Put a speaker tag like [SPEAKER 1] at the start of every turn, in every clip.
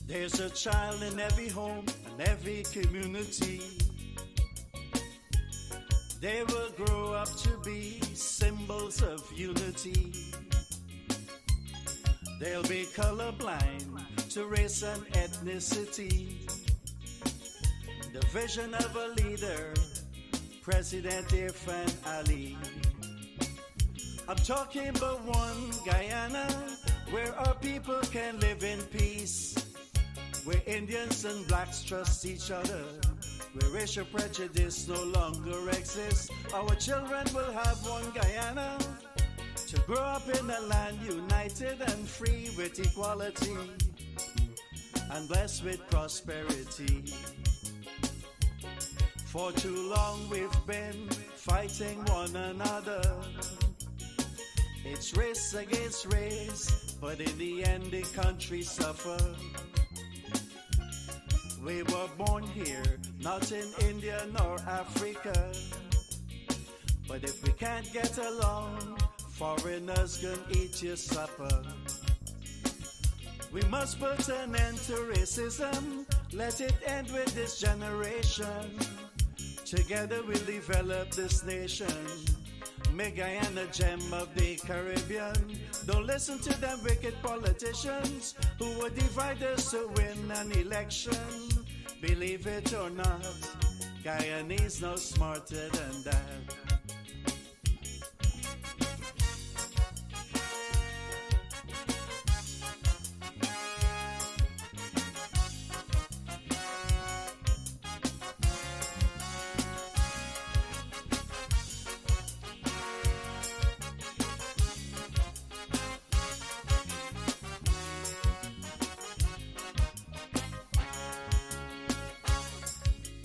[SPEAKER 1] There's a child in every home and every community. They will grow up to be symbols of unity. They'll be colorblind to race and ethnicity. The vision of a leader, President Irfan Ali. I'm talking about one Guyana, where our people can live in peace, where Indians and blacks trust each other, where racial prejudice no longer exists. Our children will have one Guyana, to grow up in a land united and free with equality and blessed with prosperity. For too long we've been fighting one another. It's race against race, but in the end the country suffered. We were born here, not in India nor Africa. But if we can't get along, foreigners gonna eat your supper. We must put an end to racism, let it end with this generation. Together we'll develop this nation, make Guyana a gem of the Caribbean. Don't listen to them wicked politicians who would divide us to win an election. Believe it or not, Guyanese no smarter than that.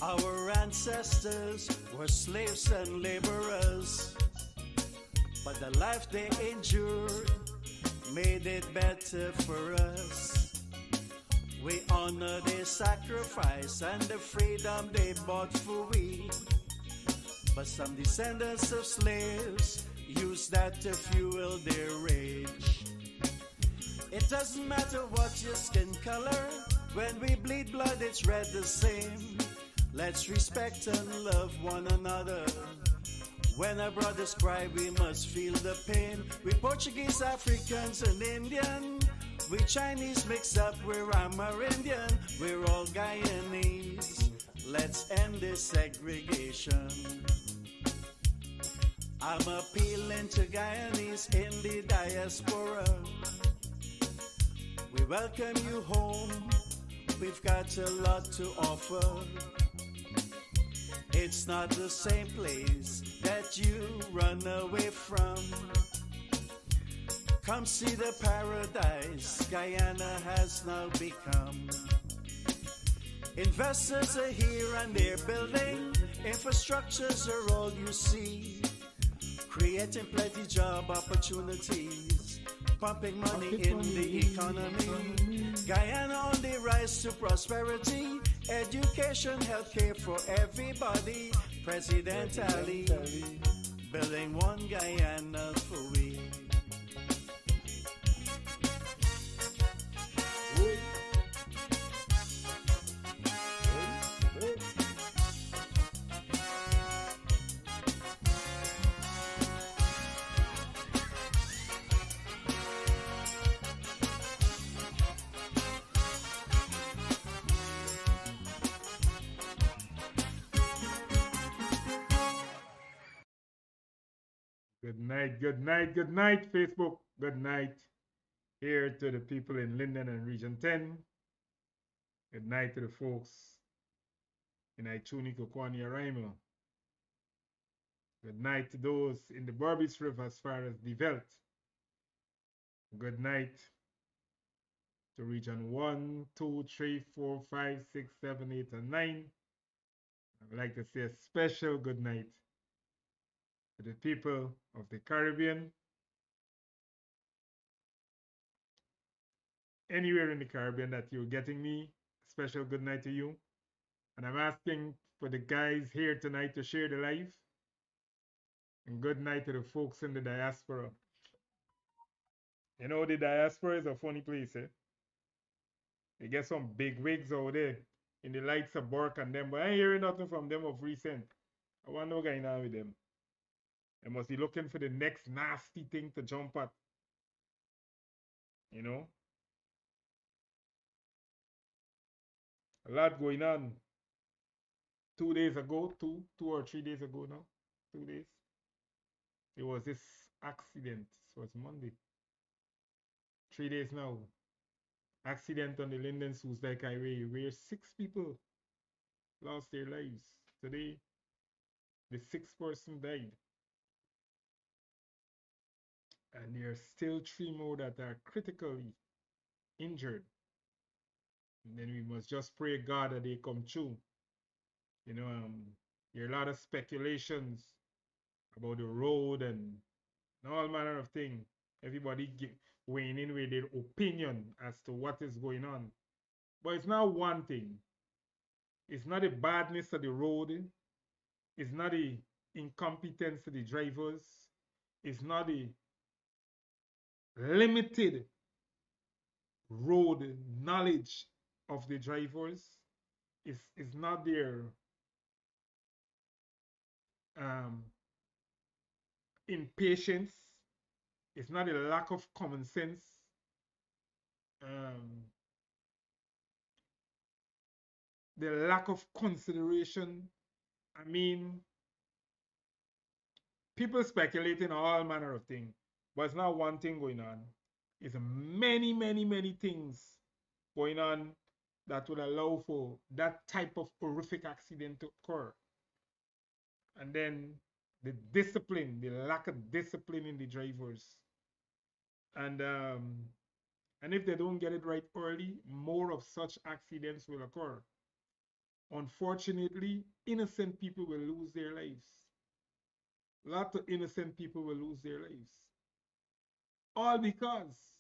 [SPEAKER 1] Our ancestors were slaves and laborers, but the life they endured made it better for us. We honor their sacrifice and the freedom they bought for we. But some descendants of slaves use that to fuel their rage. It doesn't matter what your skin color, when we bleed blood it's red the same. Let's respect and love one another. When our brothers cry, we must feel the pain. We Portuguese, Africans, and Indian. We Chinese mixed up, we're Amerindian. We're all Guyanese. Let's end this segregation. I'm appealing to Guyanese in the diaspora. We welcome you home. We've got a lot to offer. It's not the same place that you run away from. Come see the paradise Guyana has now become. Investors are here and they're building. Infrastructures are all you see. Creating plenty job opportunities. Pumping money in the economy. Guyana on the rise to prosperity. Education, healthcare for everybody. President Ali, building one Guyana for we.
[SPEAKER 2] Good night, good night, Facebook. Good night here to the people in Linden and Region 10. Good night to the folks in Ichuni, Kokwani, Araima. Good night to those in the Barbies River as far as the Veld. Good night to Region 1, 2, 3, 4, 5, 6, 7, 8, and 9. I would like to say a special good night to the people of the Caribbean, anywhere in the Caribbean that you're getting me, special good night to you. And I'm asking for the guys here tonight to share the live. And good night to the folks in the diaspora. You know, the diaspora is a funny place, eh? They get some big wigs out there in the likes of Burke and them, but I ain't hearing nothing from them of recent. I wonder what's going on with them. They must be looking for the next nasty thing to jump at, you know? A lot going on. 2 days ago, 2 or 3 days ago now, 2 days, there was this accident. It was Monday. 3 days now. Accident on the Linden Soosdijk Highway where 6 people lost their lives. Today, the sixth person died. And there are still 3 more that are critically injured. And then we must just pray God that they come true. You know, there are a lot of speculations about the road and all manner of things. Everybody weighing in with their opinion as to what is going on. But it's not one thing. It's not the badness of the road. It's not the incompetence of the drivers. It's not the limited road knowledge of the drivers. It's not their um, impatience. It's not a lack of common sense. Um, the lack of consideration. I mean, people speculating all manner of things, but it's not one thing going on. It's many, many, many things going on that would allow for that type of horrific accident to occur. And then the discipline, the lack of discipline in the drivers. And if they don't get it right early, more of such accidents will occur. Unfortunately, innocent people will lose their lives. Lots of innocent people will lose their lives. All because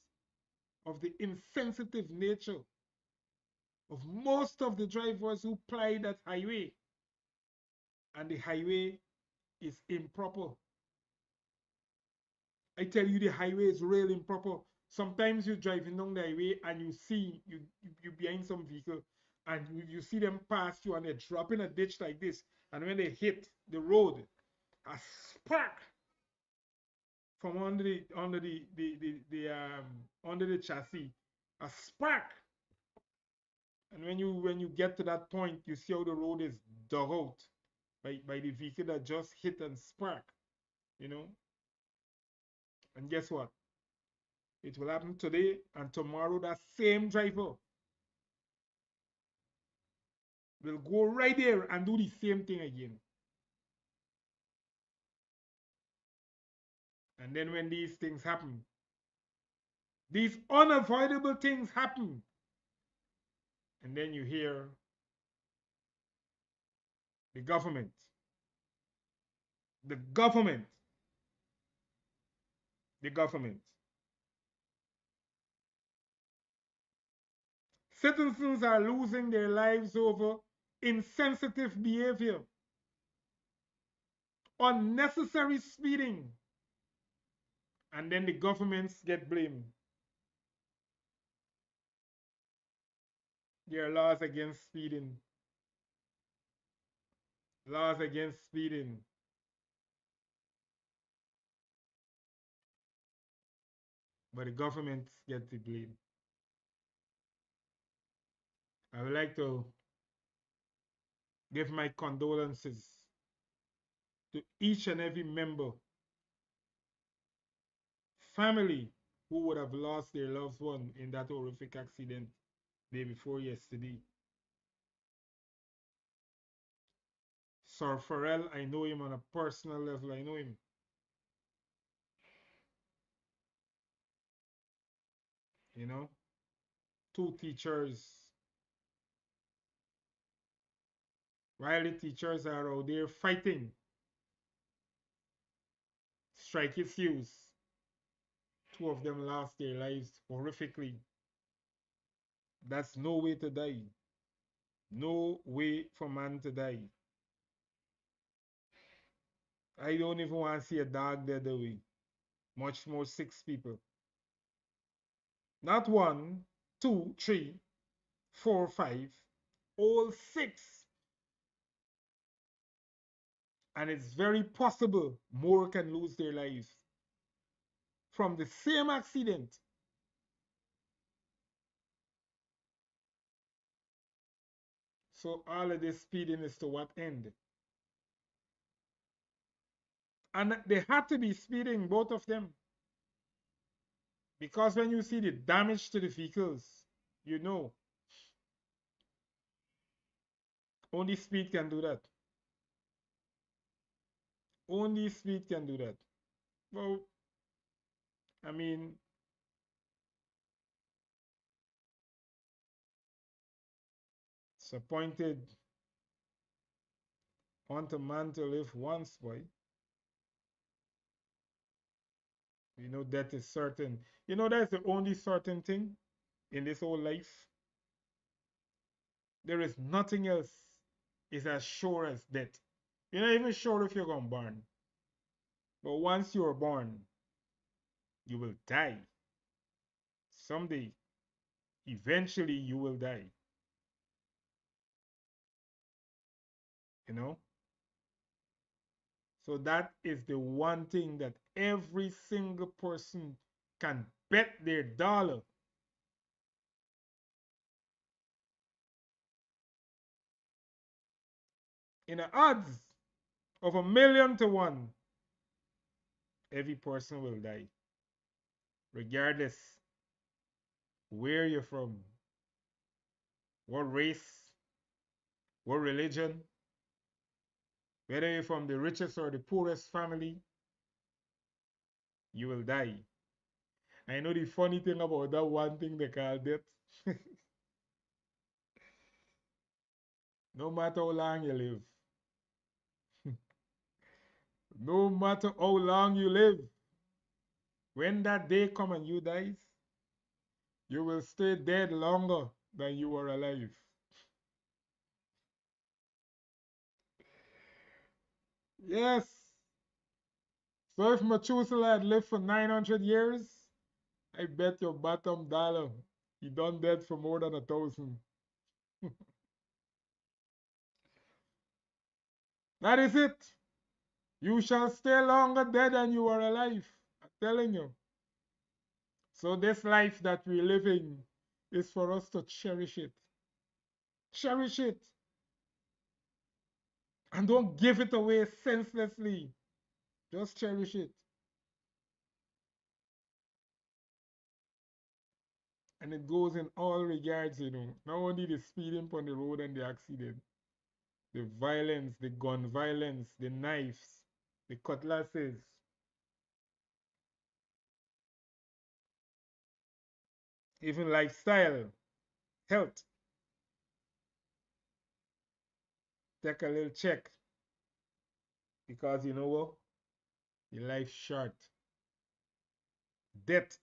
[SPEAKER 2] of the insensitive nature of most of the drivers who ply that highway. And the highway is improper. I tell you, the highway is real improper. Sometimes you're driving down the highway and you see you behind some vehicle and you see them pass you and they drop in a ditch like this. And when they hit the road, a spark from under the chassis, a spark. And when you get to that point, you see how the road is dug out by the vehicle that just hit and spark, you know. And guess what? It will happen today and tomorrow. That same driver will go right there and do the same thing again. And then when these things happen, these unavoidable things happen, and then you hear the government, the government, the government. Citizens are losing their lives over insensitive behavior, unnecessary speeding, and then the governments get blamed. There are laws against speeding, laws against speeding. But the government get the blame. I would like to give my condolences to each and every member, family who would have lost their loved one in that horrific accident day before yesterday. Sir Farrell, I know him on a personal level. I know him. You know, 2 teachers. While the teachers are out there fighting, strike issues, 2 of them lost their lives horrifically. That's no way to die. No way for man to die. I don't even want to see a dog dead away. Much more 6 people. Not 1, 2, 3. 4, 5, all 6. And it's very possible more can lose their lives from the same accident. So all of this speeding is to what end? And they had to be speeding, both of them. Because when you see the damage to the vehicles, you know, only speed can do that. Only speed can do that. Well, I mean, it's appointed unto man to live once, boy. You know, death is certain. You know, that's the only certain thing in this whole life. There is nothing else is as sure as death. You're not even sure if you're going to born. But once you're born, you will die. Someday, eventually, you will die. You know? So that is the one thing that every single person can bet their dollar. In the odds of 1,000,000 to 1, every person will die, regardless where you're from, what race, what religion, whether you're from the richest or the poorest family, you will die. I know the funny thing about that one thing they call death. No matter how long you live, no matter how long you live, when that day come and you dies, you will stay dead longer than you were alive. Yes. So if Methuselah had lived for 900 years, I bet your bottom dollar he done dead for more than 1,000. That is it. You shall stay longer dead than you are alive. I'm telling you. So this life that we're living is for us to cherish it. Cherish it. And don't give it away senselessly. Just cherish it. And it goes in all regards, you know. Not only the speeding on the road and the accident, the violence, the gun violence, the knives, the cutlasses, even lifestyle, health. Take a little check because you know what? Your life's short. Death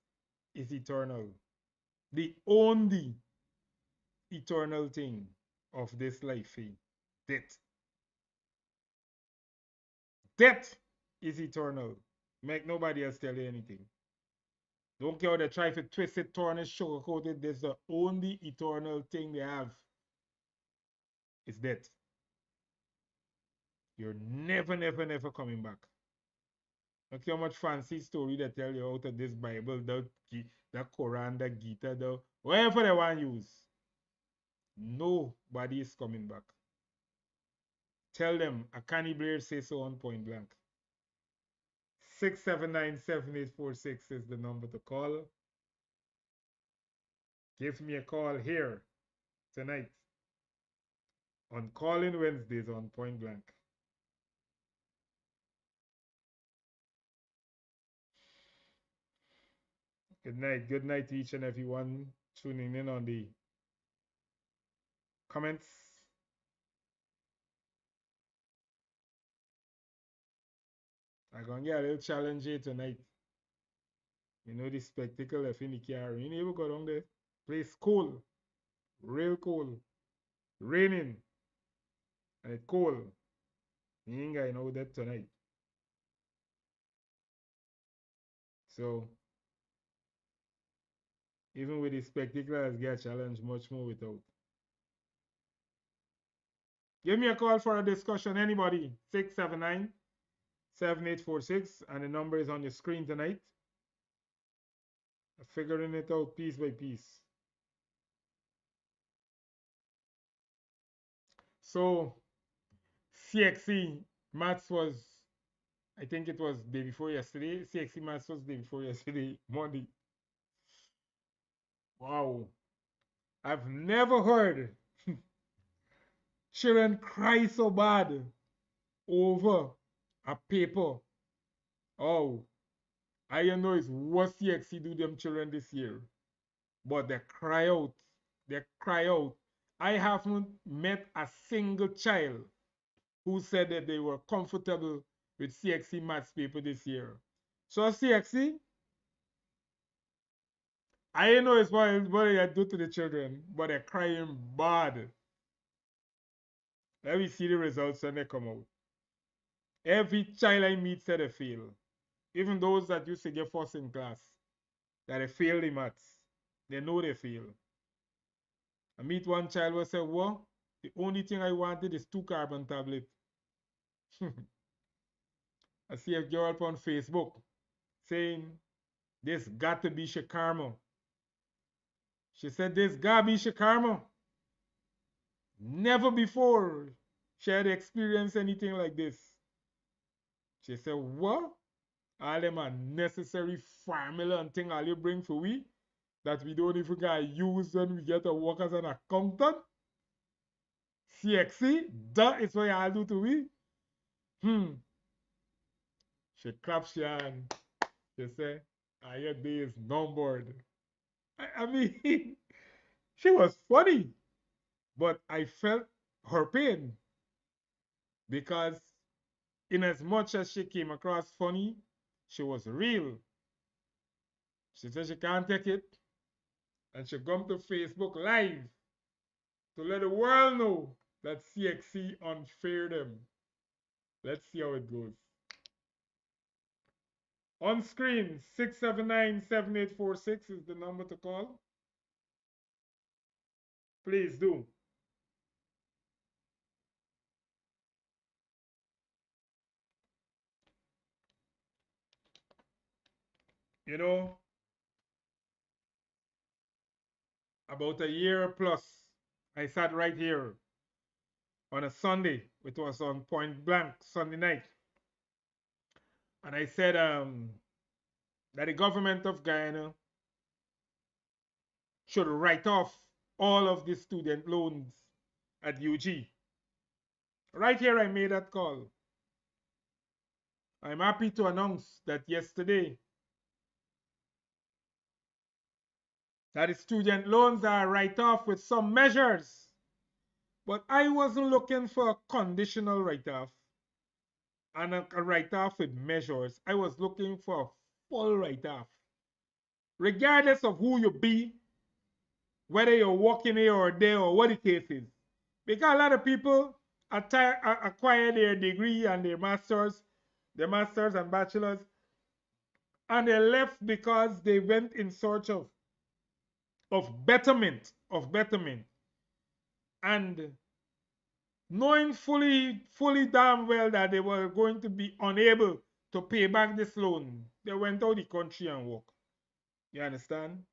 [SPEAKER 2] is eternal. The only eternal thing of this life, death. Death is eternal. Make nobody else tell you anything. Don't care how they try to twist it, turn it, sugarcoat it. There's the only eternal thing they have. It's death. You're never, never, never coming back. Look how much fancy story they tell you out of this Bible, the Quran, the Gita, whatever they want to use. Nobody is coming back. Tell them a canny Blair says so on point blank. 6797846 is the number to call. Give me a call here tonight on Calling Wednesdays on Point Blank. Good night. Good night to each and everyone tuning in on the comments. I'm going to get a little challenge here tonight. You know the spectacle of in the car. You never go down there. Place cool. Real cool. Raining. And it's cold. You ain't gonna know that tonight. So even with the spectacle, I get challenged much more without. Give me a call for a discussion. Anybody? 679-7846. And the number is on your screen tonight. Figuring it out piece by piece. So CXC maths was, I think it was day before yesterday. CXC maths was day before yesterday, Monday. Wow. I've never heard children cry so bad over a paper. Oh, I don't know it's what CXC do them children this year. But they cry out. They cry out. I haven't met a single child who said that they were comfortable with CXC maths paper this year. So CXC, I know it's what they do to the children, but they're crying bad. Let me see the results when they come out. Every child I meet said they fail. Even those that used to get first in class, that they fail the maths. They know they fail. I meet one child who said, well, the only thing I wanted is 2 carbon tablet. I see a girl up on Facebook saying, this got to be Shakarma. She said, this got to be Shakarma. Never before she had experienced anything like this. She said, what? All them unnecessary formula and thing all you bring for we that we don't even gonna use when we get to work as an accountant? CXC, that is what y'all do to we? She claps her hand. She said, your day is numbered. I mean, she was funny, but I felt her pain because in as much as she came across funny, she was real. She said she can't take it, and she come to Facebook Live to let the world know that CXC unfair them. Let's see how it goes. On screen, 679-7846 is the number to call. Please do. You know, about a year plus, I sat right here on a Sunday. It was on Point Blank Sunday night. And I said that the government of Guyana should write off all of the student loans at UG. Right here, I made that call. I'm happy to announce that yesterday, that the student loans are write off with some measures. But I wasn't looking for a conditional write off and a write off with measures. I was looking for a full write off. Regardless of who you be, whether you're working here or there or what the case is. Because a lot of people acquire their degree and their masters and bachelors, and they left because they went in search of betterment. And knowing fully damn well that they were going to be unable to pay back this loan, they went out the country and work. You understand?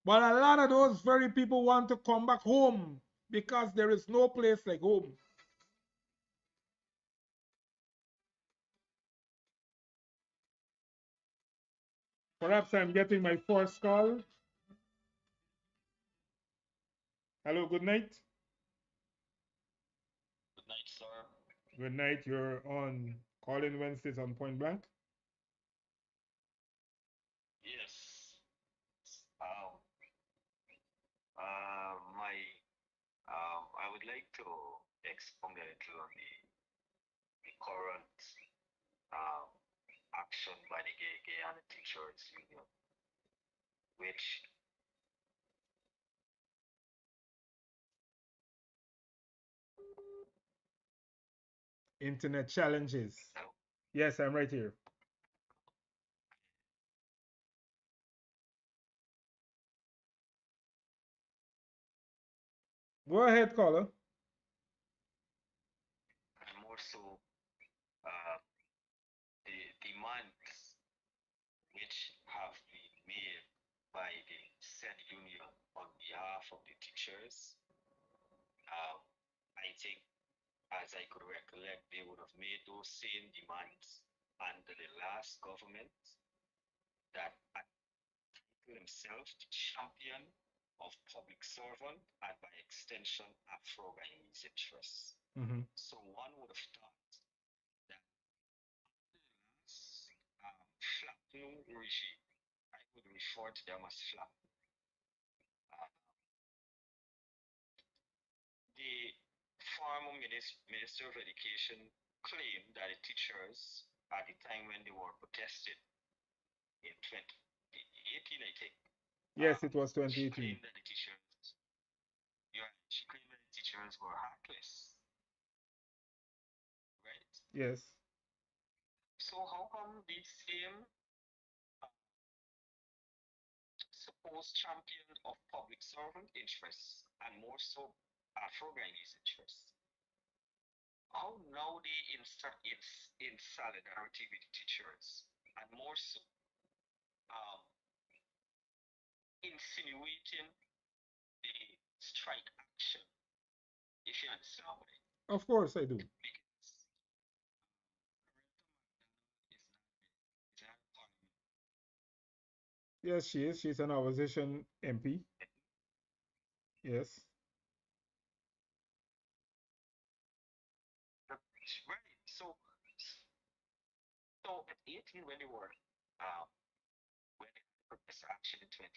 [SPEAKER 2] But a lot of those very people want to come back home because there is no place like home. Perhaps I'm getting my first call. Hello, good night.
[SPEAKER 3] Good night, sir.
[SPEAKER 2] Good night. You're on Calling Wednesdays on Point Blank.
[SPEAKER 3] Yes. Um, my, I would like to expound a little on the current um, action by the Guyana Teachers Union, which,
[SPEAKER 2] Internet challenges.
[SPEAKER 3] uh,
[SPEAKER 2] Yes, I'm right here. Go ahead, caller.
[SPEAKER 3] behalf of the teachers, um, I think, as I could recollect, they would have made those same demands under the last government that himself the champion of public servant and by extension Afro-Guyanese interests.
[SPEAKER 2] Mm-hmm.
[SPEAKER 3] So one would have thought that this flattening regime, I would refer to them as flat. Uh, the former Minister of Education claimed that the teachers, at the time when they were protesting in 2018, I think,
[SPEAKER 2] Yes, it was
[SPEAKER 3] she
[SPEAKER 2] 2018.
[SPEAKER 3] claimed that the teachers, yeah, she claimed that the teachers were heartless, right?
[SPEAKER 2] Yes.
[SPEAKER 3] So how come the same supposed champion of public servant interests and more so Afro-Guyanese interests, how now they insert in solidarity with the teachers and more so um, insinuating the strike action, if you understand what I mean.
[SPEAKER 2] Of course I do.
[SPEAKER 3] Because is not parliament.
[SPEAKER 2] Yes, she is. She's an opposition MP. Yes.
[SPEAKER 3] Right. So at 18 when they were um, when they put this action in 20,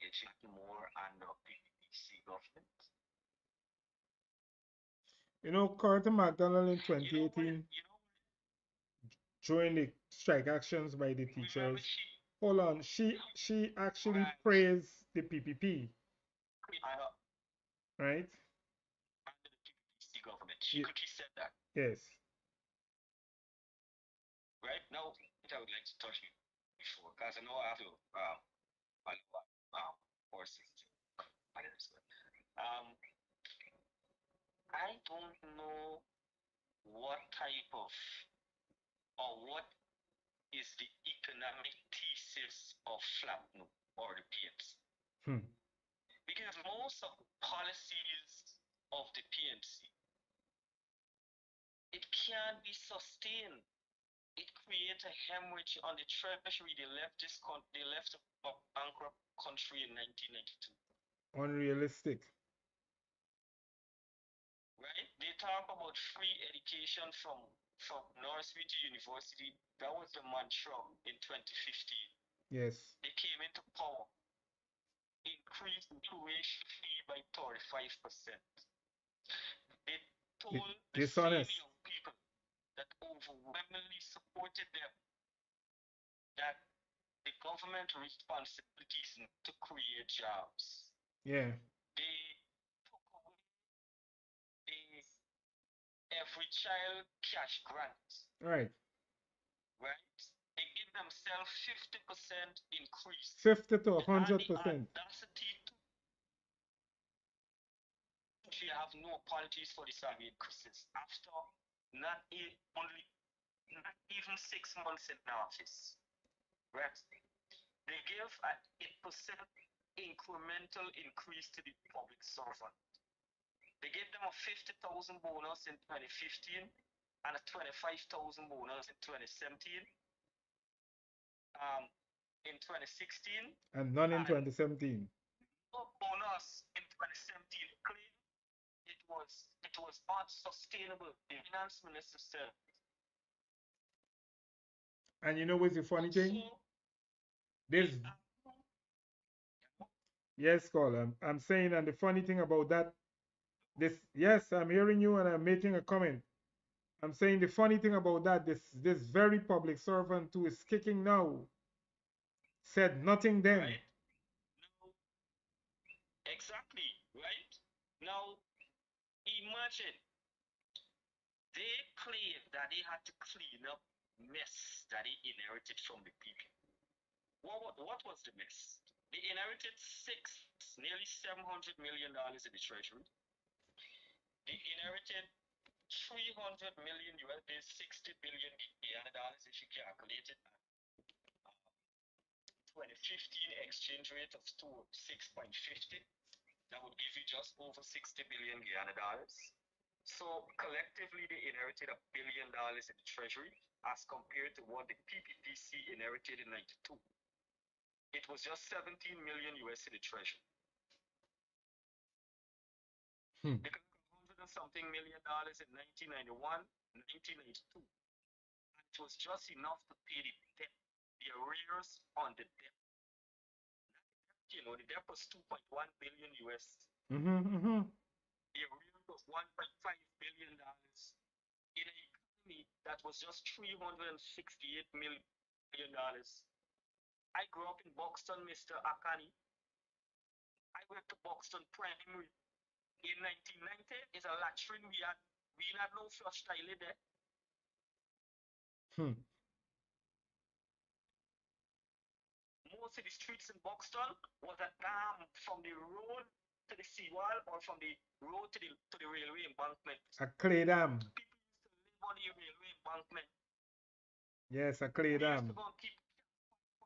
[SPEAKER 3] it's more under PPC government.
[SPEAKER 2] You know, Carter McDonald in
[SPEAKER 3] You know what?
[SPEAKER 2] 2018, during the strike actions by the
[SPEAKER 3] Remember
[SPEAKER 2] teachers,
[SPEAKER 3] she
[SPEAKER 2] hold on, she actually
[SPEAKER 3] right?
[SPEAKER 2] praised the PPP,
[SPEAKER 3] Uh,
[SPEAKER 2] right?
[SPEAKER 3] under the PPC government, she
[SPEAKER 2] Ye-
[SPEAKER 3] quickly said that.
[SPEAKER 2] yes.
[SPEAKER 3] Right now, I would like to touch you before because I know I have to follow up horses and others. I don't know what type of or what is the economic thesis of Flatno or the PMC.
[SPEAKER 2] Hmm.
[SPEAKER 3] Because most of the policies of the PMC, it can't be sustained. It creates a hemorrhage on the treasury. They left a bankrupt country in 1992.
[SPEAKER 2] Unrealistic.
[SPEAKER 3] Right? They talk about free education from nursery to university. That was the mantra in 2015.
[SPEAKER 2] Yes.
[SPEAKER 3] They came into power, increased the tuition fee by 35%. They told the same
[SPEAKER 2] Dishonest.
[SPEAKER 3] young people that overwhelmingly supported them that the government responsibility is to create jobs.
[SPEAKER 2] Yeah.
[SPEAKER 3] They took away the every child cash grant,
[SPEAKER 2] Right.
[SPEAKER 3] right? They give themselves 50% increase.
[SPEAKER 2] 50 to
[SPEAKER 3] They had the
[SPEAKER 2] 100%.
[SPEAKER 3] audacity to actually have no apologies for the salary increases after not only not even 6 months in office. Right? They give an 8% incremental increase to the public servant. They gave them a 50,000 bonus in 2015 and a 25,000 bonus in 2017. In 2016
[SPEAKER 2] And none in
[SPEAKER 3] and
[SPEAKER 2] 2017.
[SPEAKER 3] no bonus in 2017. Claim it was not sustainable. The finance minister said.
[SPEAKER 2] And you know what's the funny thing?
[SPEAKER 3] So
[SPEAKER 2] This, yes, caller. I'm saying, and the funny thing about that, this, yes, I'm hearing you and I'm making a comment. I'm saying the funny thing about that, this very public servant who is kicking now said nothing then.
[SPEAKER 3] right now, exactly right now. Imagine they claim that they had to clean up mess that they inherited from the people. What was the mess? They inherited nearly $700 million in the treasury. They inherited 300 million US, 60 billion Guyana dollars if you calculate it 2015 exchange rate of 6.50, that would give you just over 60 billion Guyana dollars. So collectively, they inherited $1 billion in the treasury as compared to what the PPPC inherited in 92. It was just 17 million US in the treasury.
[SPEAKER 2] Hmm.
[SPEAKER 3] They got $100 and something million in 1991, 1992. And it was just enough to pay the debt, the arrears on the debt. You know, the debt was 2.1 billion US. The arrears was $1.5 billion in an economy that was just $368 million. I grew up in Buxton, Mr. Akani. I went to Buxton Primary in 1990. It's a latrine we had no flush toilet there.
[SPEAKER 2] Hmm.
[SPEAKER 3] Most of the streets in Buxton was a dam from the road to the seawall or from the road to the railway embankment.
[SPEAKER 2] A clay dam.
[SPEAKER 3] People used to live on the railway embankment.
[SPEAKER 2] Yes, a clay
[SPEAKER 3] We used
[SPEAKER 2] dam.
[SPEAKER 3] to go and keep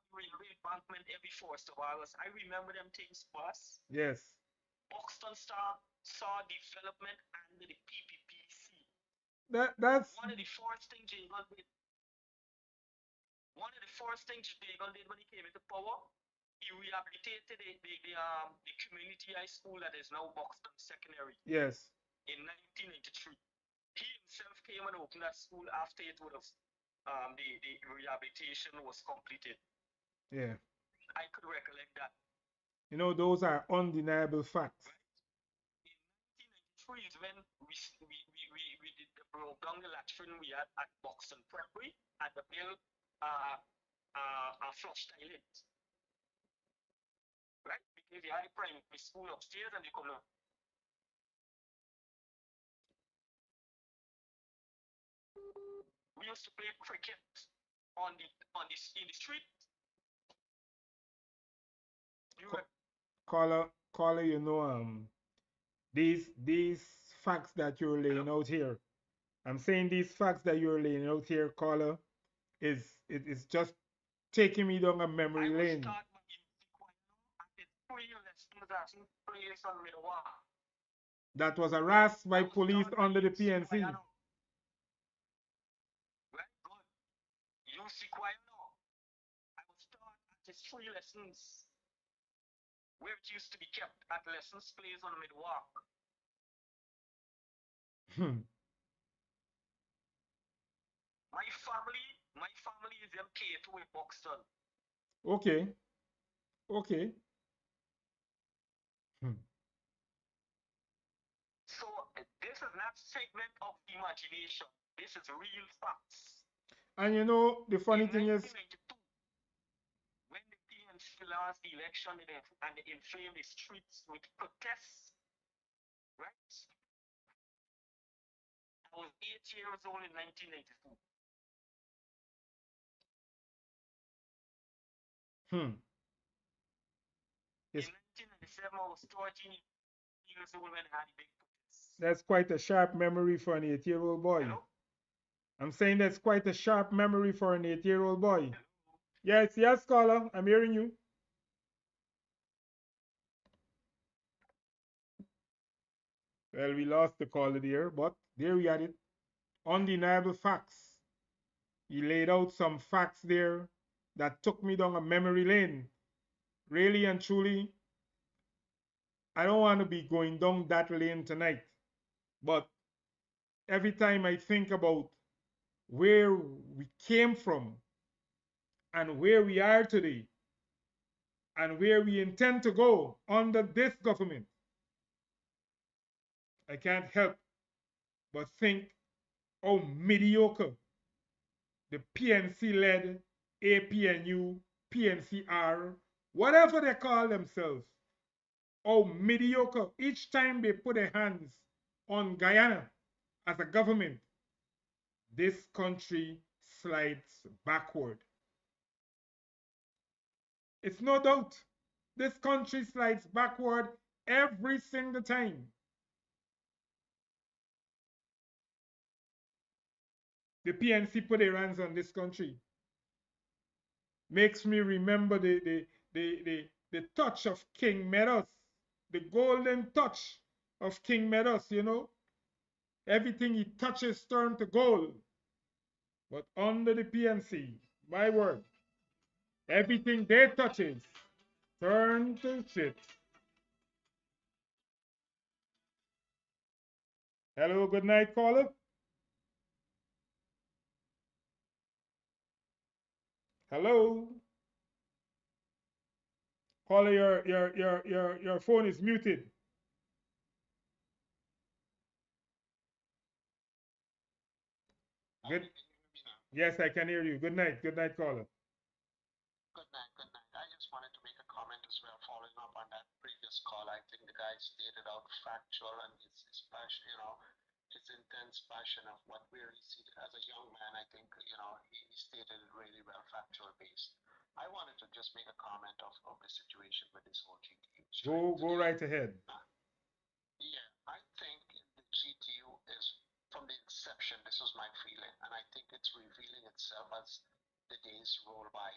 [SPEAKER 3] railway embankment every 1st of August. I remember them things, boss.
[SPEAKER 2] Yes.
[SPEAKER 3] Buxton saw development under the PPPC.
[SPEAKER 2] That's
[SPEAKER 3] One of the first things Jagan did. One of the first things Jagan did when he came into power, he rehabilitated the community high school that is now Buxton Secondary
[SPEAKER 2] yes.
[SPEAKER 3] in 1993. He himself came and opened that school after it would have the rehabilitation was completed.
[SPEAKER 2] Yeah.
[SPEAKER 3] I could recollect that.
[SPEAKER 2] You know, those are undeniable facts.
[SPEAKER 3] Right? In 1993 is when we did the broke down the latrine we had at Buxton Prepary and the built a flush toilet. Right? Because you had a primary school upstairs and you could not. We used to play cricket in the street. You were,
[SPEAKER 2] Caller, you know, these facts that you're laying
[SPEAKER 3] hello?
[SPEAKER 2] out here. I'm saying these facts that you're laying out here, caller, is just taking me down a memory
[SPEAKER 3] I was
[SPEAKER 2] lane.
[SPEAKER 3] taught by you and the 3 lessons that took place on Midway.
[SPEAKER 2] That was harassed
[SPEAKER 3] I
[SPEAKER 2] by
[SPEAKER 3] was
[SPEAKER 2] police
[SPEAKER 3] taught by
[SPEAKER 2] under the
[SPEAKER 3] UC
[SPEAKER 2] PNC.
[SPEAKER 3] Guyana. Right? Good. UC Guyana. I was taught at the 3 lessons where it used to be kept at lessons place on Midway.
[SPEAKER 2] Hmm.
[SPEAKER 3] My family is MK2 in Buxton.
[SPEAKER 2] Okay. Okay. Hmm.
[SPEAKER 3] So this is not segment of imagination. This is real facts.
[SPEAKER 2] And you know, the funny
[SPEAKER 3] In
[SPEAKER 2] thing is,
[SPEAKER 3] 1992, when the PNC lost the election and they inflamed the streets with protests, right? I was 8 years old in 1992.
[SPEAKER 2] hmm, it's,
[SPEAKER 3] In 1997, I was 13 years old when I had the big protests.
[SPEAKER 2] that's quite a sharp memory for an 8-year-old boy.
[SPEAKER 3] Hello?
[SPEAKER 2] I'm saying that's quite a sharp memory for an 8-year-old boy.
[SPEAKER 3] Hello?
[SPEAKER 2] Yes, yes, caller, I'm hearing you. Well, we lost the caller there, but there we had it. Undeniable facts. He laid out some facts there that took me down a memory lane. Really and truly, I don't want to be going down that lane tonight. But every time I think about where we came from and where we are today and where we intend to go under this government, I can't help but think how mediocre the PNC led APNU, PNCR, whatever they call themselves, how mediocre each time they put their hands on Guyana as a government, this country slides backward. It's no doubt this country slides backward every single time. The PNC put their hands on this country. Makes me remember the touch of King Meadows, the golden touch of King Meadows, you know. Everything he touches turn to gold. But under the PNC, my word, everything they touches turn to shit. Hello, good night, caller. Hello. Caller, your phone is muted. Good. Yes, I can hear you. Good night. Good night, caller.
[SPEAKER 3] Good night, good night. I just wanted to make a comment as well, following up on that previous call. I think the guy stated out factual and his passion, his intense passion of what where he sees as a young man. I think, he stated it really well, factual based. I wanted to just make a comment of the situation with this whole GTU strike
[SPEAKER 2] Go
[SPEAKER 3] today.
[SPEAKER 2] right ahead.
[SPEAKER 3] Uh, yeah, I think the GTU is, from the inception, this was my feeling, and I think it's revealing itself as the days roll by,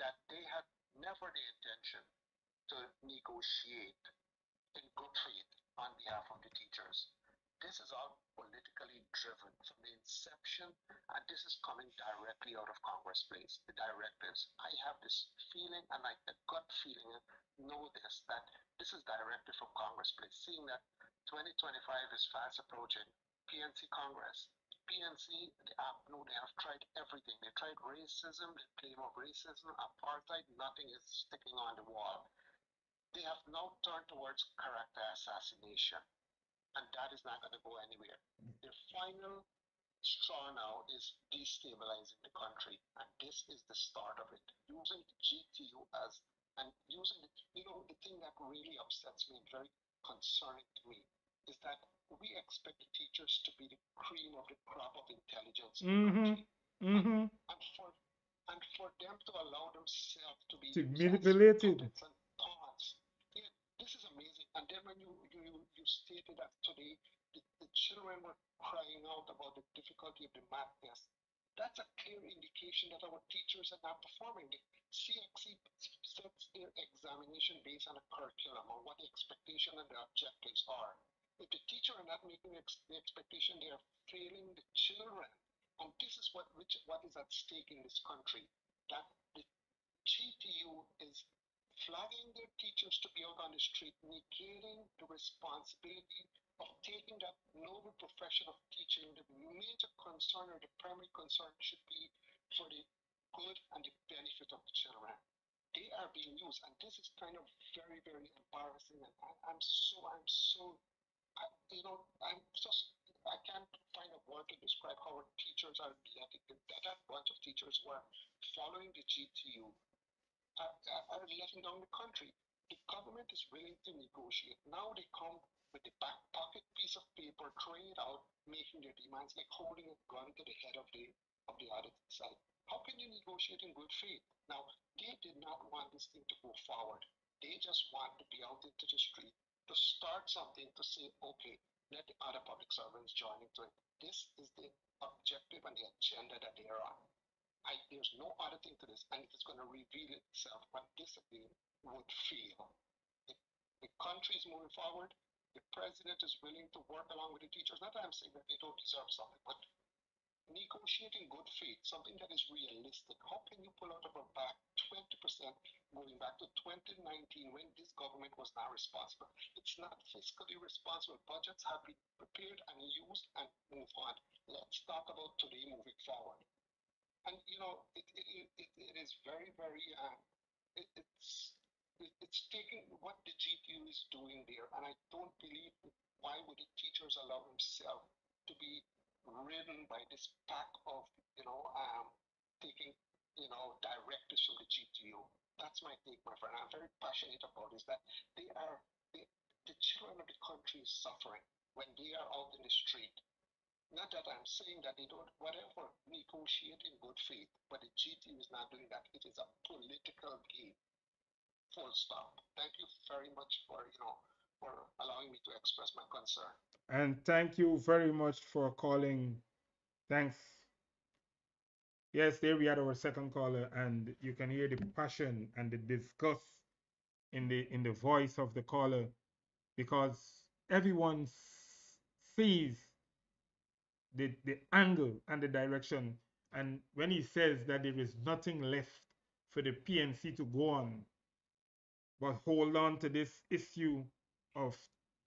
[SPEAKER 3] that they had never the intention to negotiate in good faith on behalf of the teachers. This is all politically driven from the inception, and this is coming directly out of Congress Place, the directives. I have this feeling, and like a gut feeling, know this, that this is directed from Congress Place, seeing that 2025 is fast approaching. PNC Congress. PNC, they have tried everything. They tried racism, they claim of racism, apartheid, nothing is sticking on the wall. They have now turned towards character assassination, and that is not going to go anywhere. Their final straw now is destabilizing the country, and this is the start of it. Using the GTU as, and using the, the thing that really upsets me and very concerning to me is that we expect the teachers to be the cream of the crop of intelligence in the
[SPEAKER 2] Mm-hmm.
[SPEAKER 3] country, and
[SPEAKER 2] Mm-hmm.
[SPEAKER 3] and for and for them to allow themselves to be
[SPEAKER 2] To
[SPEAKER 3] used as
[SPEAKER 2] manipulated.
[SPEAKER 3] puppets and pawns. Yeah, this is amazing. And then when you stated that today the children were crying out about the difficulty of the math test, that's a clear indication that our teachers are not performing. The CXC sets their examination based on a curriculum on what the expectation and the objectives are. If the teacher are not meeting the expectation, they are failing the children. And this is what is at stake in this country. That the GTU is flagging their teachers to be out on the street, negating the responsibility of taking that noble profession of teaching. The major concern or the primary concern should be for the good and the benefit of the children. They are being used, and this is kind of very, very embarrassing. And I'm so, I'm just, I can't find a word to describe how our teachers are letting that bunch of teachers who are following the GTU are letting down the country. The government is willing to negotiate. Now they come with the back pocket piece of paper, throwing it out, making their demands, like holding a gun to the head of the other side. How can you negotiate in good faith? Now, they did not want this thing to go forward. They just want to be out into the street to start something to say, okay, let the other public servants join into it. This is the objective and the agenda that they are on. There's no other thing to this, and it is going to reveal itself when this again would fail. The, the country is moving forward. The president is willing to work along with the teachers. Not that I'm saying that they don't deserve something, but negotiating good faith, something that is realistic. How can you pull out of a bag 20% going back to 2019 when this government was not responsible? It's not fiscally responsible. Budgets have been prepared and used and move on. Let's talk about today moving forward. And it is very, very it, it's it's taking what the GPU is doing there, and I don't believe why would the teachers allow themselves to be ridden by this pack of taking directives from the GTO. That's my take, my friend. I'm very passionate about this. That they are they, the children of the country is suffering when they are out in the street. Not that I'm saying that they don't, whatever, negotiate in good faith, but the GT is not doing that. It is a political game. Full stop. Thank you very much for allowing me to express my concern.
[SPEAKER 2] And thank you very much for calling. Thanks. Yes, there we had our second caller, and you can hear the passion and the disgust in the voice of the caller because everyone sees the angle and the direction. And when he says that there is nothing left for the PNC to go on, but hold on to this issue of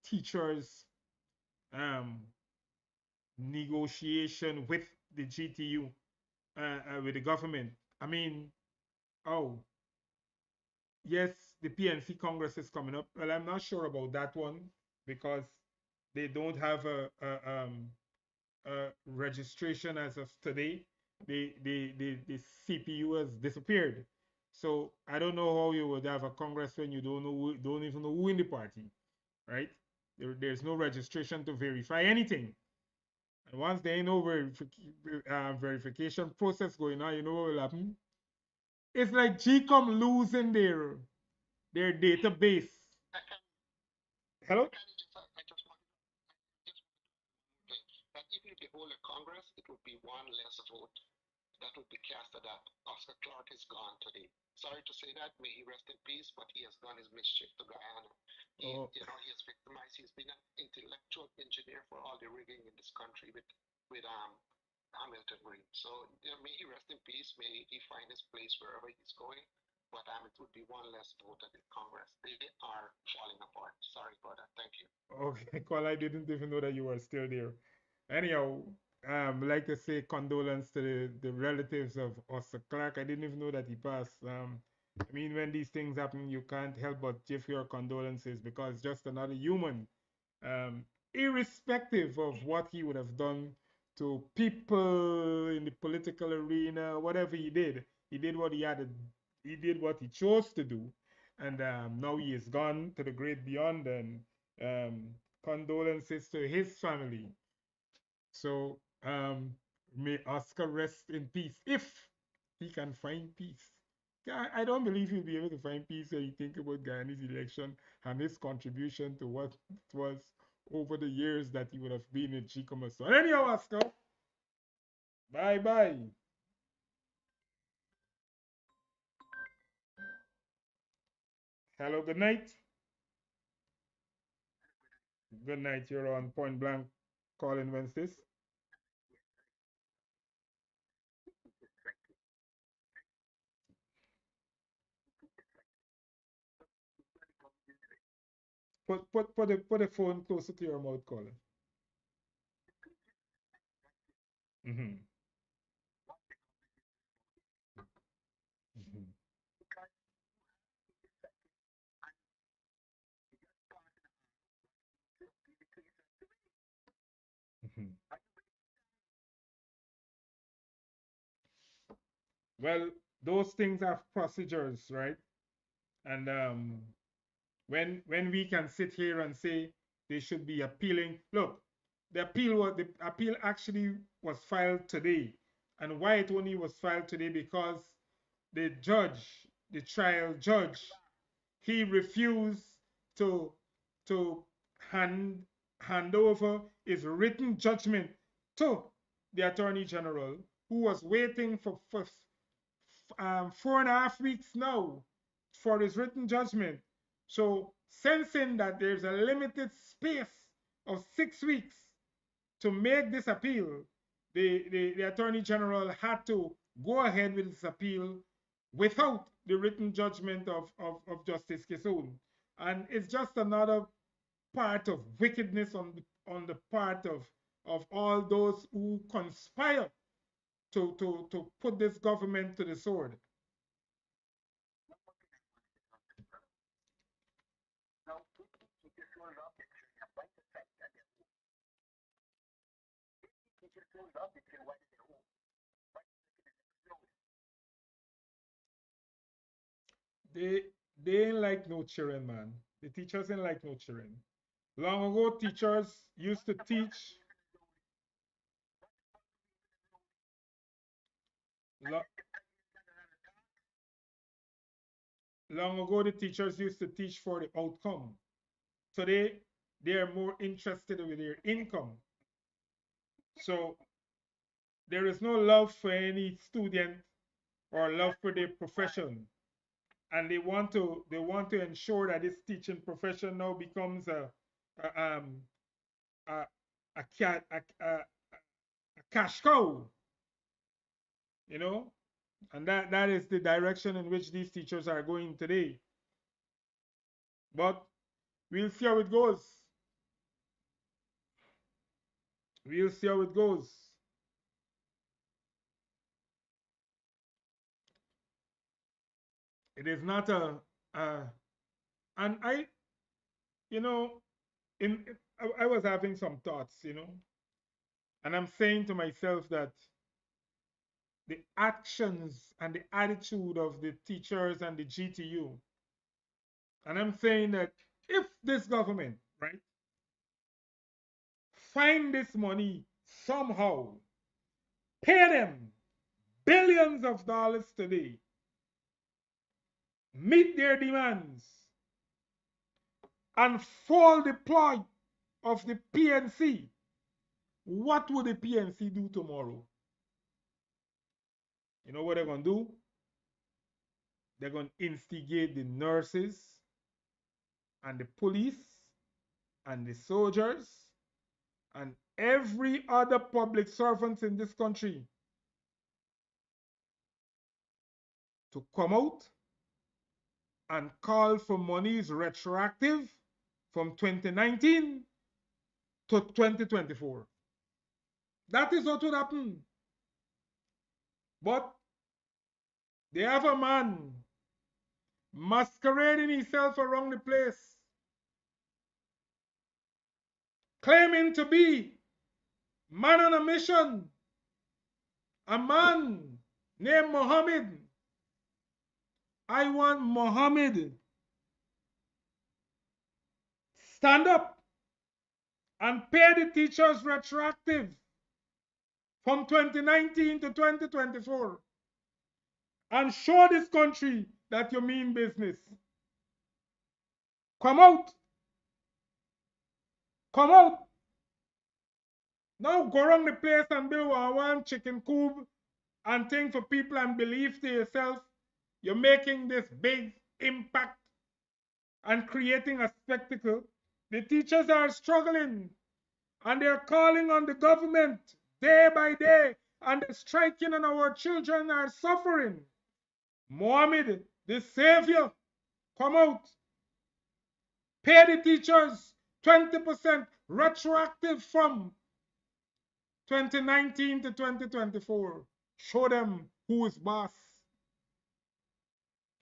[SPEAKER 2] teachers um, negotiation with the GTU, with the government. I mean, oh, yes, the PNC Congress is coming up. Well, I'm not sure about that one because they don't have a registration as of today. The CPU has disappeared. So I don't know how you would have a Congress when you don't even know who in the party, right? There's no registration to verify anything. And once there ain't no verification process going on, you know what will happen? It's like GCOM losing their database. Hello?
[SPEAKER 4] That even if they hold a Congress, it would be one less vote that would be cast at that. Oscar Clark is gone today. Sorry to say that. May he rest in peace, but he has done his mischief to Guyana.
[SPEAKER 2] Oh,
[SPEAKER 4] He has victimized. He's been an intellectual engineer for all the rigging in this country with Hamilton Green. So may he rest in peace. May he find his place wherever he's going. But it would be one less vote at the Congress. They are falling apart. Sorry about that. Thank you.
[SPEAKER 2] okay, Cole, I didn't even know that you were still there. Anyhow, like to say condolence to the relatives of Oscar Clark. I didn't even know that he passed. I mean, when these things happen, you can't help but give your condolences because just another human, irrespective of what he would have done to people in the political arena, whatever he did what he had to, he did what he chose to do, and now he is gone to the great beyond, and condolences to his family. So may Oscar rest in peace if he can find peace. I don't believe he'll be able to find peace when you think about Guyana's election and his contribution to what it was over the years that he would have been in Chicoma. So anyhow, Oscar, bye bye. Hello, good night. Good night. You're on Point Blank calling Wednesdays. Put the phone closer to your mouth, Colin. Mm-hmm. Mm-hmm. Mm-hmm. Well, those things have procedures, right? And when we can sit here and say they should be appealing, look, the appeal actually was filed today, and why it only was filed today because the judge, the trial judge, he refused to to hand hand over his written judgment to the attorney general, who was waiting for 4.5 weeks now for his written judgment. So, sensing that there's a limited space of 6 weeks to make this appeal, the Attorney General had to go ahead with this appeal without the written judgment of Justice Kisoon. And it's just another part of wickedness on the part of all those who conspire to put this government to the sword. They they ain't like no children, man. The teachers ain't like no children. Long ago, teachers used to teach. lo- Long ago, the teachers used to teach for the outcome. Today, they are more interested with their income. So there is no love for any student or love for their profession, and they want to ensure that this teaching profession now becomes a a, a, a cash cow, you know, and that is the direction in which these teachers are going today. But we'll see how it goes. We'll see how it goes. It is not a and I, you know, in I was having some thoughts, and I'm saying to myself that the actions and the attitude of the teachers and the GTU, and I'm saying that if this government, right, find this money somehow, pay them billions of dollars today, meet their demands, and fall the plight of the PNC, what would the PNC do tomorrow? You know what they're going to do? They're going to instigate the nurses and the police and the soldiers and every other public servant in this country to come out and call for monies retroactive from 2019 to 2024. That is what would happen. But they have a man masquerading himself around the place, claiming to be man on a mission, a man named Mohammed. I want Mohammed stand up and pay the teachers retroactive from 2019 to 2024 and show this country that you mean business. Come out. Come out. Now go around the place and build one chicken coop and think for people and believe to yourself you're making this big impact and creating a spectacle. The teachers are struggling and they're calling on the government day by day and they're striking and our children are suffering. Mohammed, the savior, come out. Pay the teachers 20% retroactive from 2019 to 2024. Show them who is boss.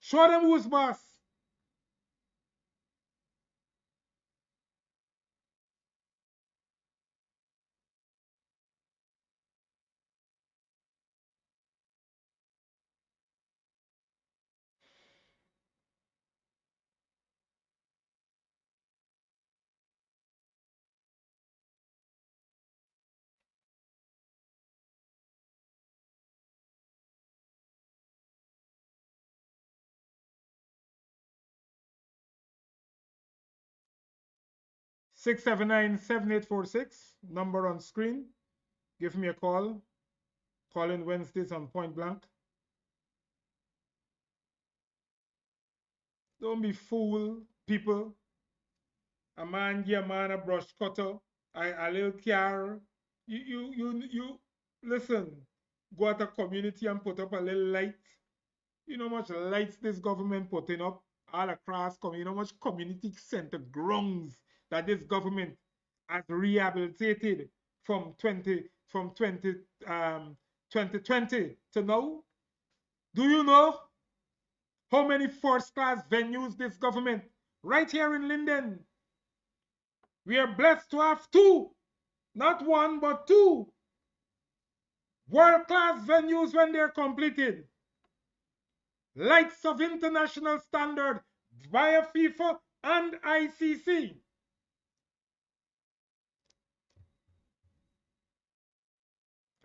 [SPEAKER 2] Show them who is boss. Six seven nine 7846 number on screen. Give me a call. Call in Wednesdays on Point Blank. Don't be fool, people. A man give a man a brush cutter, a little car. You listen. Go out a community and put up a little light. You know how much lights this government putting up all across community. You know how much community center grounds that this government has rehabilitated from 2020 to now. Do you know how many first class venues this government right here in Linden? We are blessed to have two, not one, but two world class venues when they're completed. Lights of international standard via FIFA and ICC.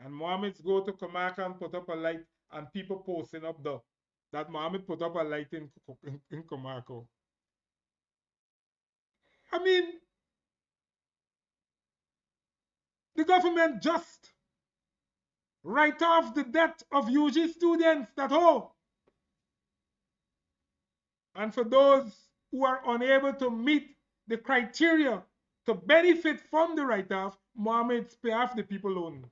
[SPEAKER 2] And Mohammed's go to Kamaka and put up a light, and people posting up that Mohammed put up a light in Kamako. I mean, the government just write off the debt of UG students that owe. And for those who are unable to meet the criteria to benefit from the write-off, Mohammed's pay off the people loan.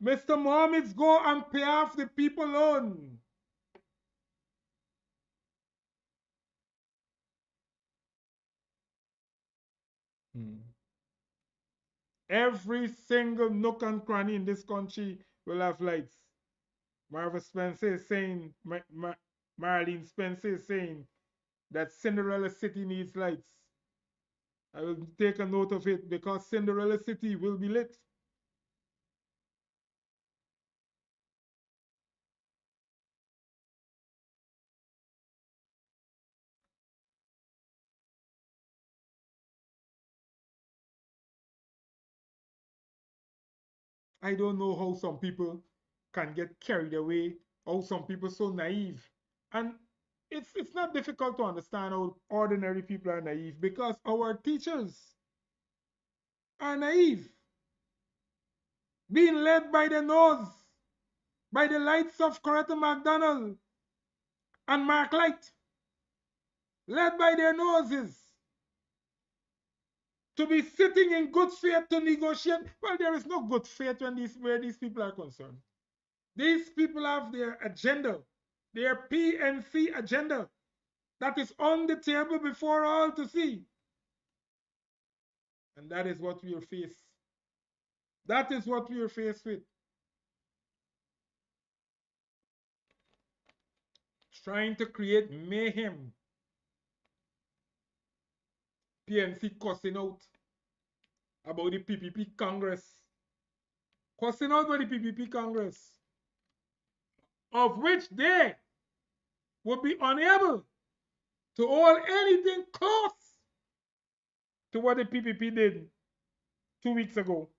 [SPEAKER 2] Mr. Mohammed's go and pay off the people loan. Every single nook and cranny in this country will have lights. Marva Spencer is saying, Marlene Spencer is saying that Cinderella City needs lights. I will take a note of it because Cinderella City will be lit. I don't know how some people can get carried away, how some people so naive. And it's not difficult to understand how ordinary people are naive because our teachers are naive, being led by the nose, by the lights of Coretta McDonald and Mark Light, led by their noses, to be sitting in good faith to negotiate. Well, there is no good faith where these people are concerned. These people have their agenda, their PNC agenda that is on the table before all to see. And that is what we are faced. That is what we are faced with. Trying to create mayhem. PNC cussing out about the PPP Congress. Cussing out about the PPP Congress. Of which they would be unable to hold anything close to what the PPP did 2 weeks ago.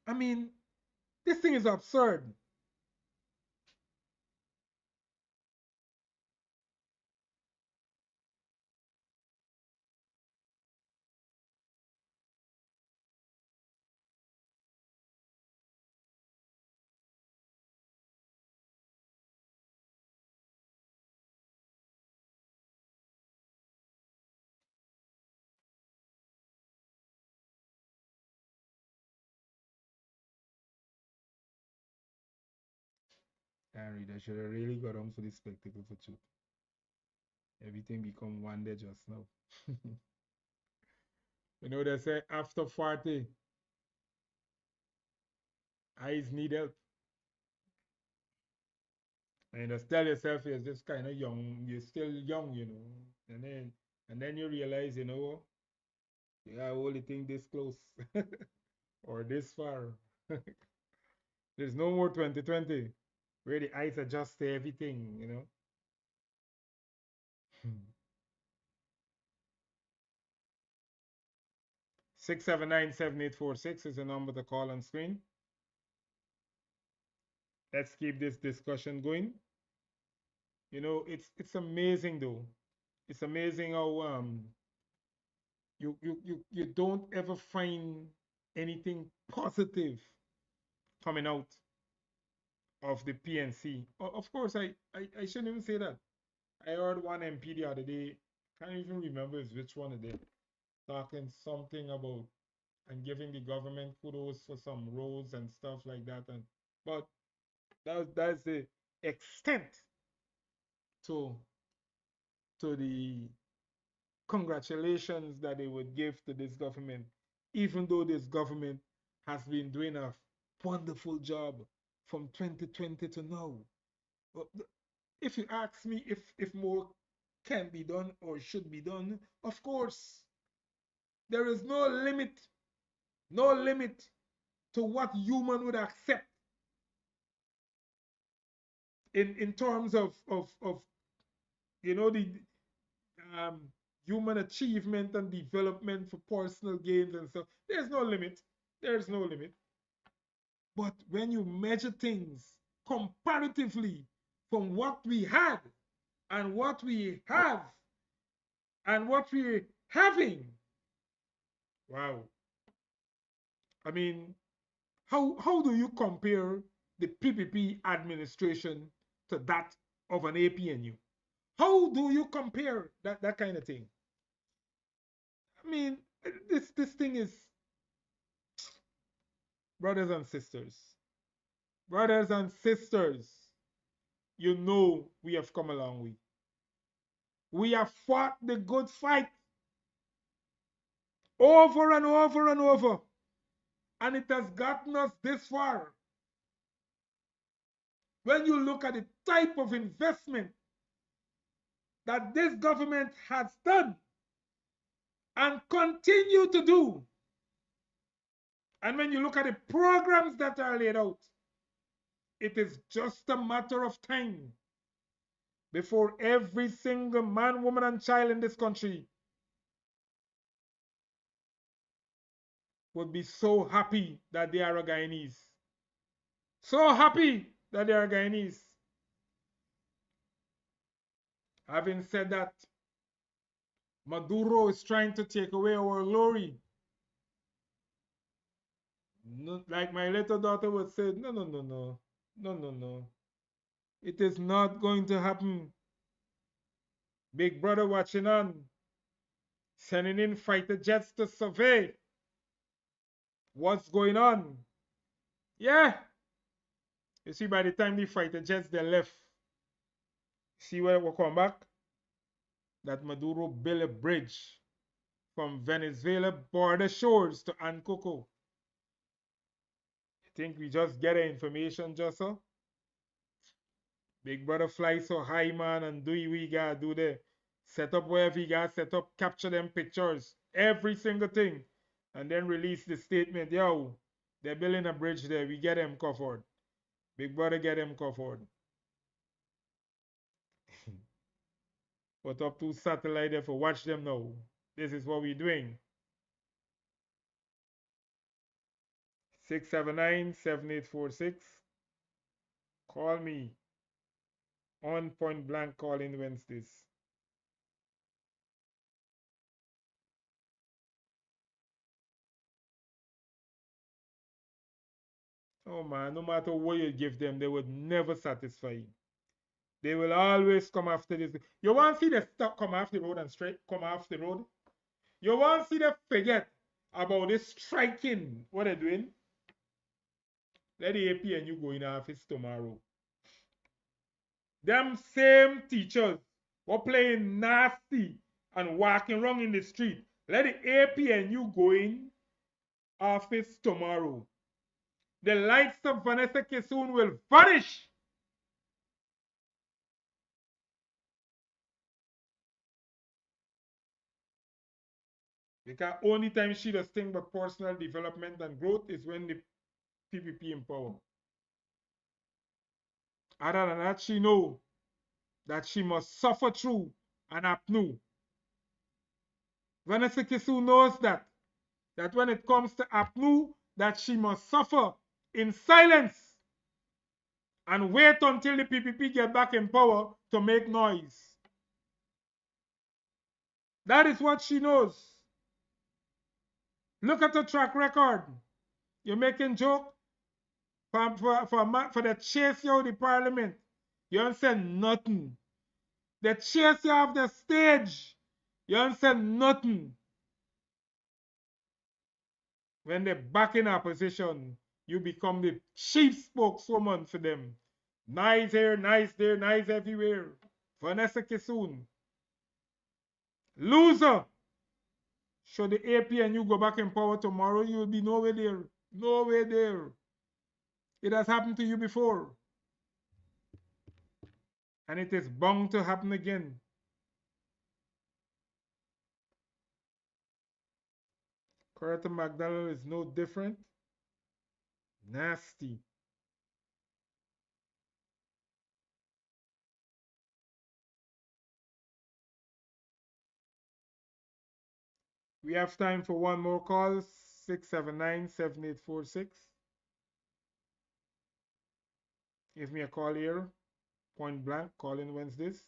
[SPEAKER 2] I mean, this thing is absurd. Henry, they should have really got on for this spectacle for two. Everything become one day just now. You know, they say after 40, eyes need help. And just tell yourself you're just kind of young, you're still young, you know. And then you realize, you know, yeah, I only think this close or this far. There's no more 2020 where the eyes adjust to everything, you know. 679-7846 is the number to call on screen. Let's keep this discussion going. You know, it's amazing though. It's amazing how you don't ever find anything positive coming out of the PNC. Of course, I shouldn't even say that. I heard one MP the other day, can't even remember which one it is, talking something about and giving the government kudos for some roads and stuff like that. And but that's the extent to the congratulations that they would give to this government, even though this government has been doing a wonderful job from 2020 to now. If you ask me if more can be done or should be done, of course, there is no limit to what human would accept in terms of you know the um, human achievement and development for personal gains and stuff. There's no limit. There's no limit. But when you measure things comparatively from what we had and what we have and what we're having, wow, I mean, how do you compare the PPP administration to that of an APNU? How do you compare that kind of thing? I mean, this thing is, brothers and sisters, brothers and sisters, you know we have come a long way. We have fought the good fight over and over and over, and it has gotten us this far. When you look at the type of investment that this government has done and continue to do, and when you look at the programs that are laid out, it is just a matter of time before every single man, woman, and child in this country would be so happy that they are a Guyanese. So happy that they are Guyanese. Having said that, Maduro is trying to take away our glory. No, like my little daughter would say, no, no, no, no, no, no, no. It is not going to happen. Big brother watching on, sending in fighter jets to survey what's going on. Yeah. You see, by the time the fighter jets they left, see where we come back? That Maduro built a bridge from Venezuela border shores to Ancoco. You think we just get the information just so? Big brother fly so high, man, and do we gotta do the set up wherever he gotta set up, capture them pictures, every single thing, and then release the statement. Yo, they're building a bridge there. We get them covered. Big brother get them covered. Put up two satellite there for watch them now. This is what we're doing. 679-7846. Call me on Point Blank Calling Wednesdays. Oh man, no matter what you give them, they would never satisfy. They will always come after this. You want to see the stuff come off the road and straight come off the road? You want to see them forget about this striking, what they're doing? Let the APNU go in office tomorrow. Them same teachers were playing nasty and walking around in the street. Let the APNU go in office tomorrow. The likes of Vanessa Kissoon will vanish. Because only time she does think about personal development and growth is when the PPP in power. Other than that, she know that she must suffer through an apnea. Vanessa Kisu knows that when it comes to apnea, that she must suffer in silence and wait until the PPP get back in power to make noise. That is what she knows. Look at the track record. You're making joke for the chase you out of the parliament. You don't say nothing. The chase you off the stage. You don't say nothing. When they're back in opposition, you become the chief spokeswoman for them. Nice here, nice there, nice everywhere. Vanessa Kissoon. Loser. Should the APNU go back in power tomorrow, you will be nowhere there. Nowhere there. It has happened to you before. And it is bound to happen again. Coretta McDonald is no different. Nasty. We have time for one more call. 679-7846. Give me a call here. Point Blank, calling Wednesdays.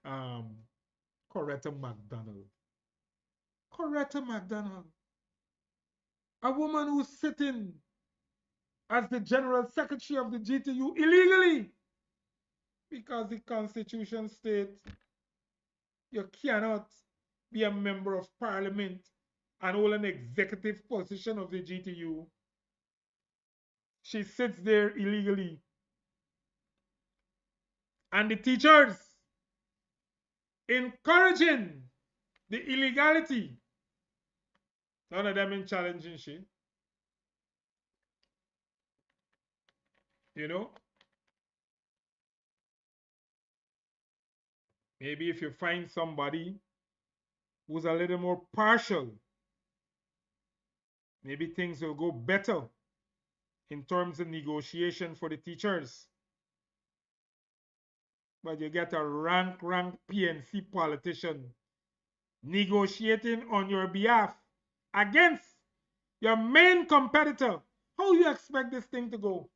[SPEAKER 2] um, Coretta McDonald. Coretta McDonald, a woman who's sitting as the General Secretary of the GTU illegally because the Constitution states you cannot be a member of parliament and hold an executive position of the GTU. She sits there illegally. And the teachers encouraging the illegality. None of them in challenging she. You know? Maybe if you find somebody who's a little more partial, maybe things will go better in terms of negotiation for the teachers. But you get a rank PNC politician negotiating on your behalf against your main competitor. How do you expect this thing to go?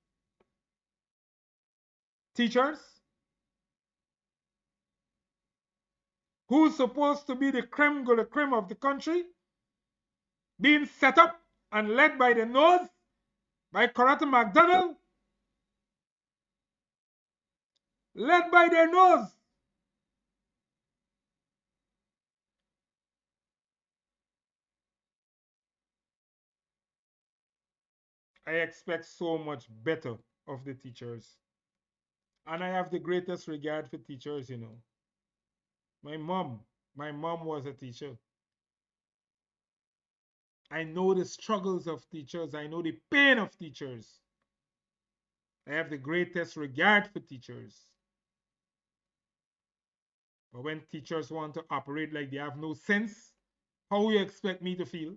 [SPEAKER 2] Teachers, who's supposed to be the creme de la creme of the country, being set up and led by the nose by Coretta McDonald, led by their nose. I expect so much better of the teachers. And I have the greatest regard for teachers, you know. My mom was a teacher. I know the struggles of teachers. I know the pain of teachers. I have the greatest regard for teachers. But when teachers want to operate like they have no sense, how you expect me to feel?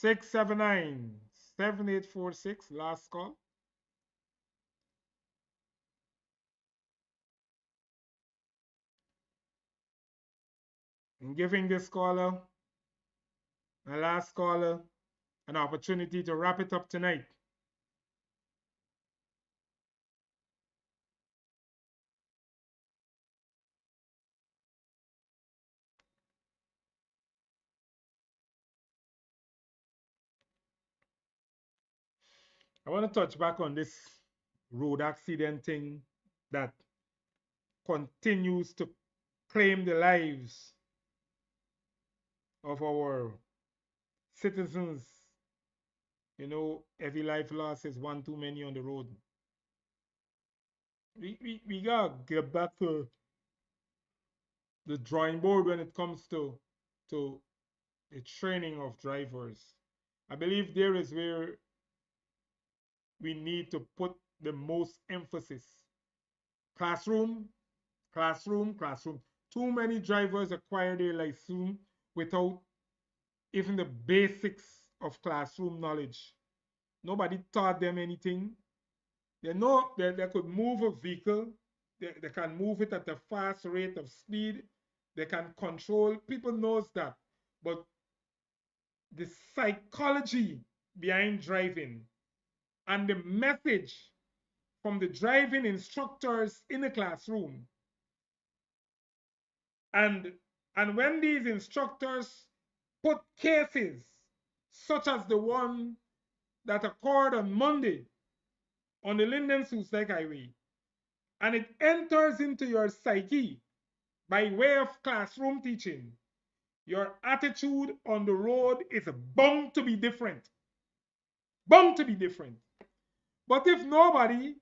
[SPEAKER 2] Six 7846, last call. I'm giving this caller, my last caller, an opportunity to wrap it up tonight. I want to touch back on this road accident thing that continues to claim the lives of our citizens. You know, every life lost is one too many on the road. We gotta get back to the drawing board when it comes to the training of drivers. I believe there is where we need to put the most emphasis. Classroom, classroom, classroom. Too many drivers acquire their license without even the basics of classroom knowledge. Nobody taught them anything. They know that they could move a vehicle, they can move it at a fast rate of speed, they can control. People knows that. But the psychology behind driving and the message from the driving instructors in the classroom. And, and when these instructors put cases such as the one that occurred on Monday on the Linden Soustek Highway, and it enters into your psyche by way of classroom teaching, your attitude on the road is bound to be different. Bound to be different. But if nobody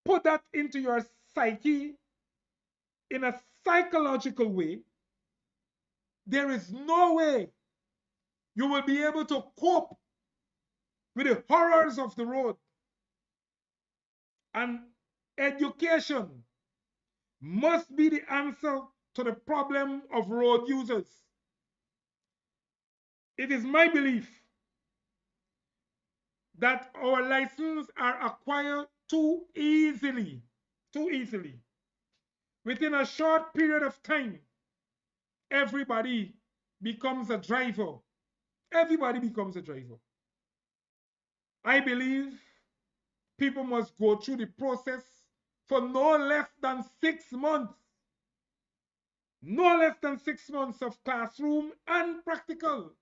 [SPEAKER 2] put that into your psyche in a psychological way, there is no way you will be able to cope with the horrors of the road. And education must be the answer to the problem of road users. It is my belief that our licenses are acquired too easily. Too easily. Within a short period of time, everybody becomes a driver. Everybody becomes a driver. I believe people must go through the process for no less than 6 months. No less than 6 months of classroom and practical.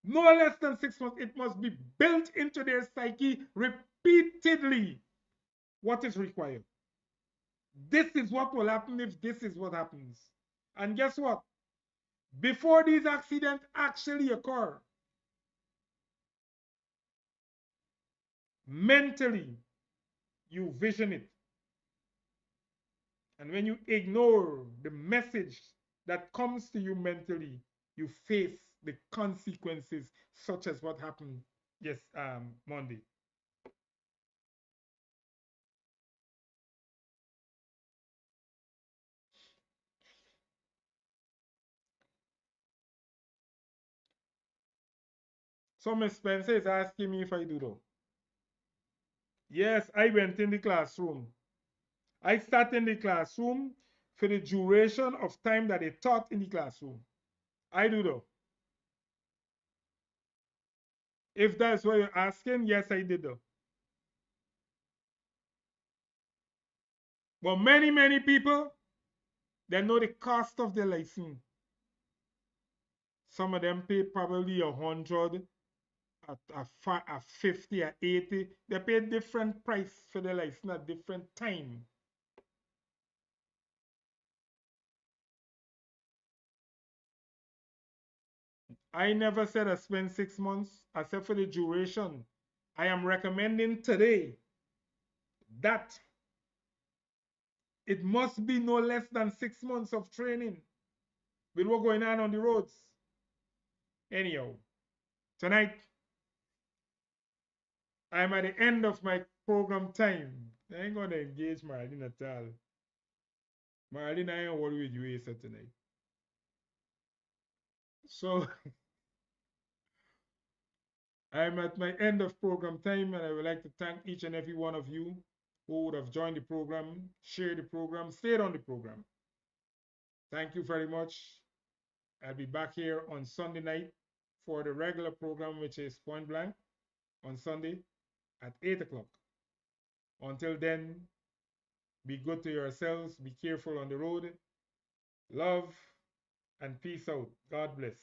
[SPEAKER 2] No less than 6 months. It must be built into their psyche repeatedly. What is required? This is what will happen if this is what happens. And guess what? Before these accidents actually occur, mentally, you vision it. And when you ignore the message that comes to you mentally, you face the consequences, such as what happened yes Monday. So Miss Spencer is asking me if I do though. Yes, I went in the classroom. I sat in the classroom for the duration of time that they taught in the classroom. I do though. If that's what you're asking, yes, I did though. But many people, they know the cost of their license. Some of them pay probably 100, a 50, a 80. They pay different price for their license at different time. I never said I spent 6 months. I said for the duration. I am recommending today that it must be no less than 6 months of training with what's going on the roads. Anyhow, tonight I'm at the end of my program time. I ain't gonna engage Marlene at all. Marlene, I ain't worried with you Asa tonight. So I'm at my end of program time, and I would like to thank each and every one of you who would have joined the program, shared the program, stayed on the program. Thank you very much. I'll be back here on Sunday night for the regular program, which is Point Blank on Sunday at 8 o'clock. Until then, be good to yourselves, be careful on the road, love, and peace out. God bless.